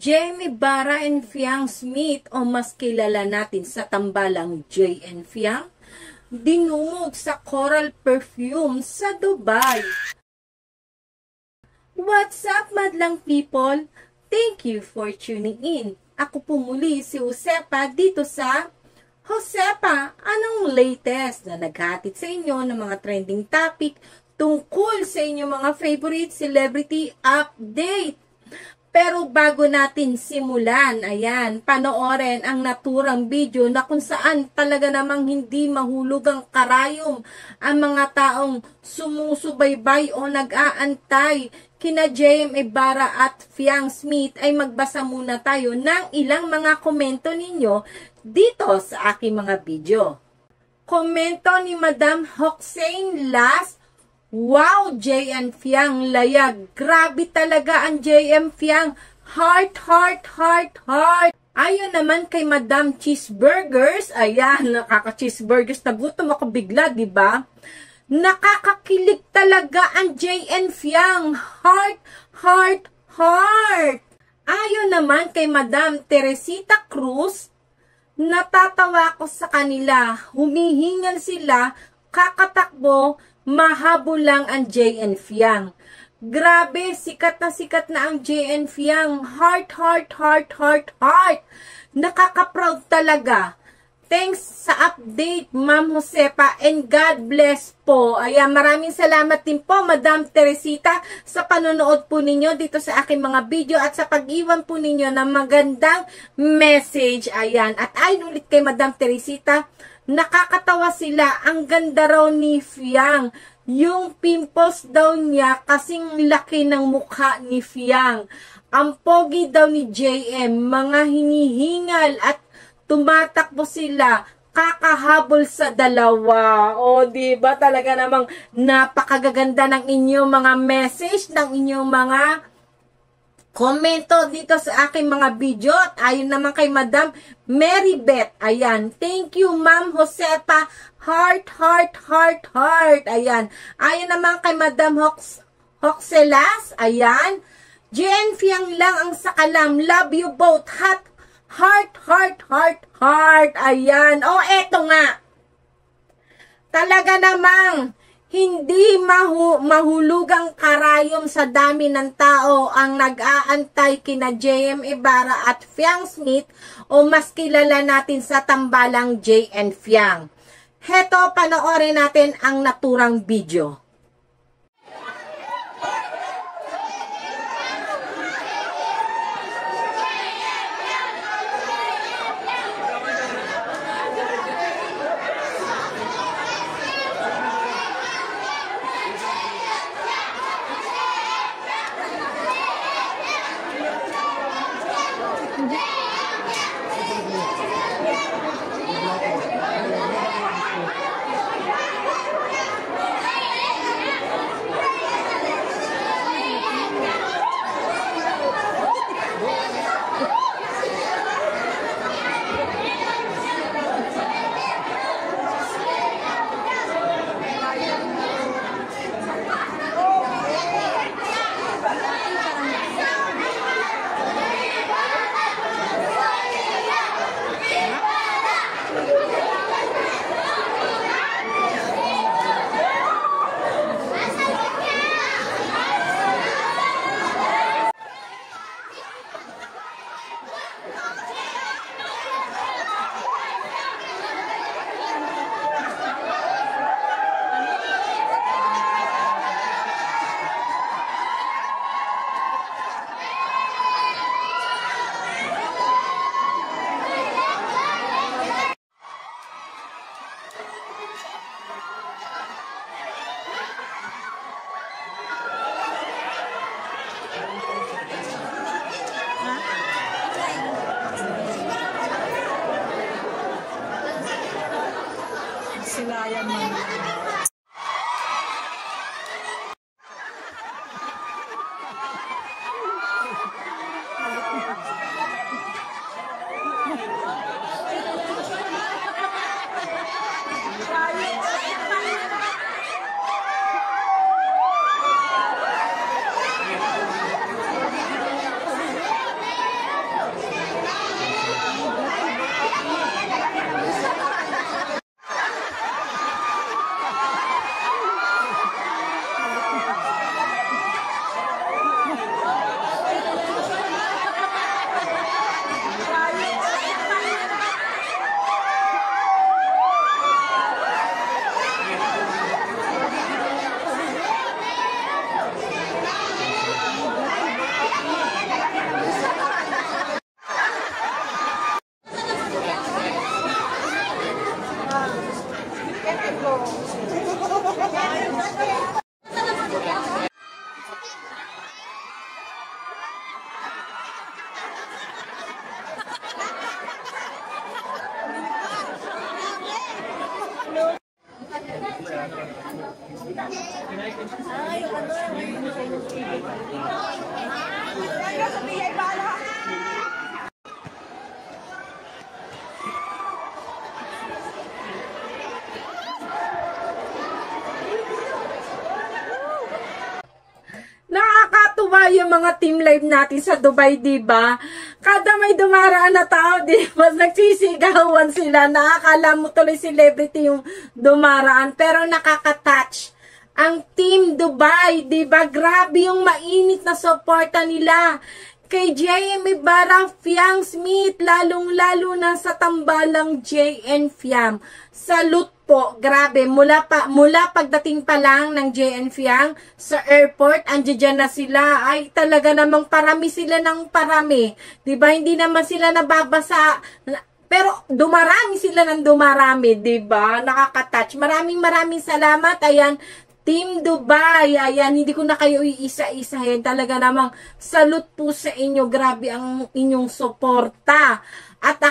Jamie Barra and Fiang Smith o mas kilala natin sa tambalang JN Fiang, dinungog sa Coral Perfume sa Dubai. What's up, madlang people? Thank you for tuning in. Ako po muli si Josepa dito sa Josepa, anong latest na naghatid sa inyo ng mga trending topic tungkol sa inyong mga favorite celebrity update. Pero bago natin simulan, ayan, panoorin ang naturang video na kung saan talaga namang hindi mahulog ang karayom ang mga taong sumusubaybay o nag-aantay kina JM Ibarra at Fiang Smith. Ay magbasa muna tayo ng ilang mga komento ninyo dito sa aking mga video. Komento ni Madam Hoxane Las, wow, JM Fiang layag. Grabe talaga ang JM Fiang. Heart, heart, heart, heart. Ayon naman kay Madam Cheeseburgers. Ayan, nakaka-cheeseburgers. Nagutom ako bigla, diba? Nakakakilig talaga ang JM Fiang. Heart, heart, heart. Ayon naman kay Madam Teresita Cruz, natatawa ko sa kanila. Humihingal sila, kakatakbo, mahabol lang ang JN Fiang. Grabe, sikat na ang JN Fiang. Heart, heart, heart, heart, heart. Nakaka-proud talaga. Thanks sa update, Ma'am Josepa, and God bless po. Ayan, maraming salamat din po, Madam Teresita, sa panonood po ninyo dito sa aking mga video at sa pag-iwan po ninyo ng magandang message. Ayan, at ayon ulit kay Madam Teresita, nakakatawa sila. Ang ganda raw ni Fiang. Yung pimples daw niya kasing laki ng mukha ni Fiang. Ang pogi daw ni JM. Mga hinihingal at tumatakbo sila. Kakahabol sa dalawa. O, diba talaga namang napakagaganda ng inyong mga message, ng inyong mga komento dito sa aking mga video. At ayon naman kay Madam Mary Beth, ayan, thank you Ma'am Josepa, heart, heart, heart, heart. Ayan, ayon naman kay Madam Hoxelas, ayan, JN Fiang lang ang sakalam, love you both, hot, heart, heart, heart, heart. Ayan, o eto nga, talaga namang hindi mahulugang karayom sa dami ng tao ang nag-aantay kina JM Ibarra at Fiang Smith o mas kilala natin sa tambalang JN Fiang. Heto, panoorin natin ang naturang video. Silayan man. Nakakatuwa yung mga team live natin sa Dubai, diba? Kada may dumaraan na tao, diba? Nagsisigawan sila. Nakakala mo tuloy celebrity yung dumaraan. Pero nakaka-touch ang Team Dubai, diba? Grabe yung mainit na suporta nila kay JM Ibarra, Fiang Smith, lalong-lalo na sa tambalang JN Fiam. Salute po, grabe, mula pagdating pa lang ng JN Fiang sa airport, andiyan na sila, ay talaga namang parami sila ng parami. Diba, hindi naman sila nababasa, pero dumarami sila ng dumarami, diba? Nakaka-touch. Maraming salamat, ayan, Team Dubai, ayan, hindi ko na kayo iisa-isahin. Talaga namang salute po sa inyo. Grabe ang inyong suporta. At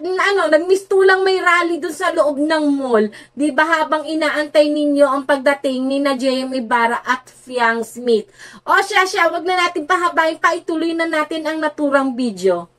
nagmistulang may rally dun sa loob ng mall. Di ba habang inaantay ninyo ang pagdating ni na JM Ibarra at Fiang Smith. O siya, wag na natin pahabain pa. Ituloy na natin ang naturang video.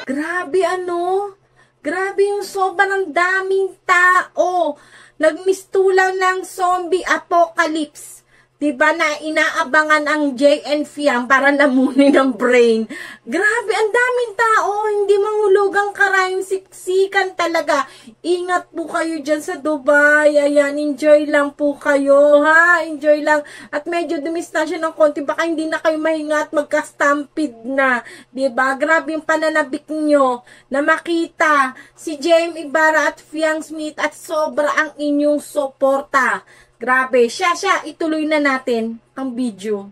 Grabe grabe yung sobrang daming tao. Nagmistulang ng zombie apocalypse. Diba na inaabangan ang JN Fiam para lamunin ng brain. Grabe, ang daming tao. Hindi mahulugang karayong siksikan talaga. Ingat po kayo dyan sa Dubai. Ayan, enjoy lang po kayo, ha? Enjoy lang. At medyo dumis na siya ng konti. Baka hindi na kayo mahinga at magka-stampede na. Diba? Grabe yung pananabik nyo na makita si JM Ibarra at Fiang Smith at sobra ang inyong suporta. Grabe, siya, ituloy na natin ang video.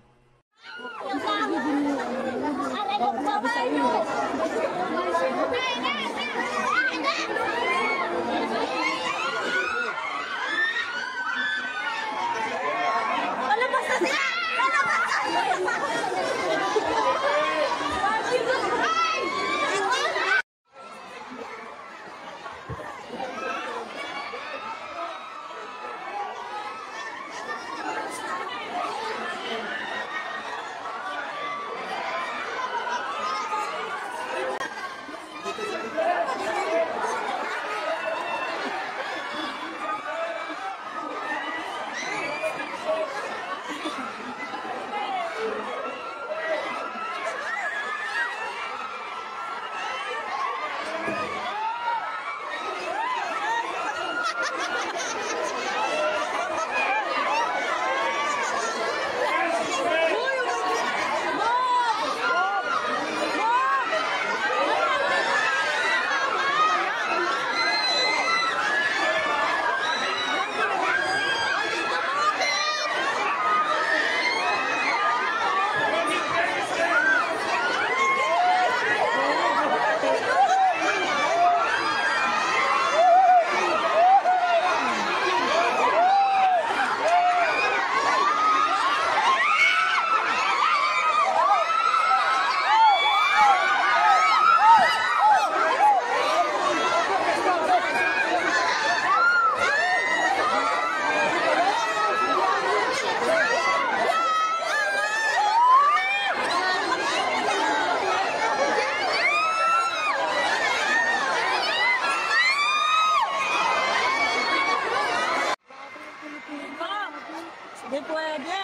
Hindi pwede.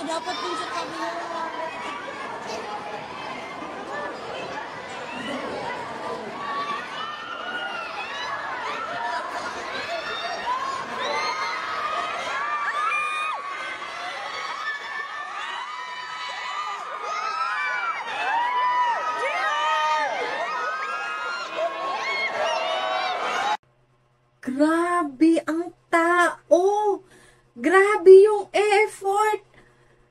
Dapat din sa kabila. Grabe ang tao. Grabe yung effort.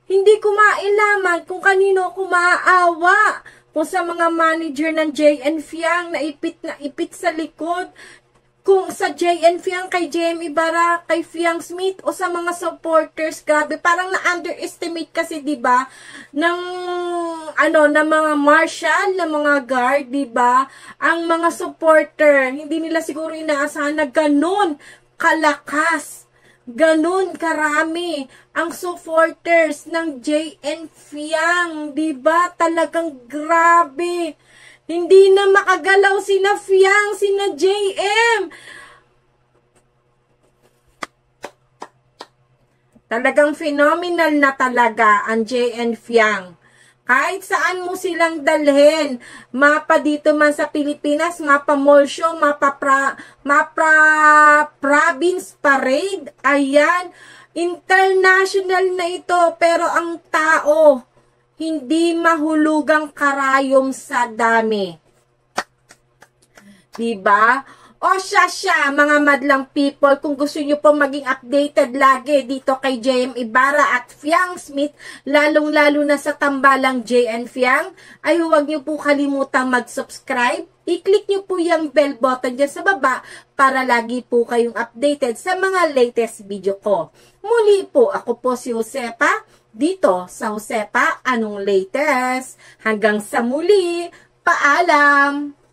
Hindi ko mailaman kung kanino ko maaawa. Kung sa mga manager ng JN Fiang na ipit sa likod. Kung sa JN Fiang kay JM Ibarra, kay Fiang Smith o sa mga supporters. Grabe, parang na-underestimate kasi 'di ba ng ng mga marshal, ng mga guard, 'di ba? Ang mga supporter, hindi nila siguro inaasahan na ganun kalakas. Ganun karami ang supporters ng JN Fiang, 'di ba? Talagang grabe. Hindi na makagalaw sina Fiang, sina JM. Talagang phenomenal na talaga ang JN Fiang. Kahit saan mo silang dalhin, mapa dito man sa Pilipinas, mapa mall show, mapa province parade, ayan, international na ito, pero ang tao, hindi mahulugang karayom sa dami. Diba? O siya, mga madlang people, kung gusto nyo po maging updated lagi dito kay JM Ibarra at Fiang Smith, lalong-lalo na sa tambalang JN Fiang, ay huwag nyo po kalimutang mag-subscribe. I-click nyo po yung bell button dyan sa baba para lagi po kayong updated sa mga latest video ko. Muli po, ako po si Josepa, dito sa Josepa, anong latest? Hanggang sa muli, paalam!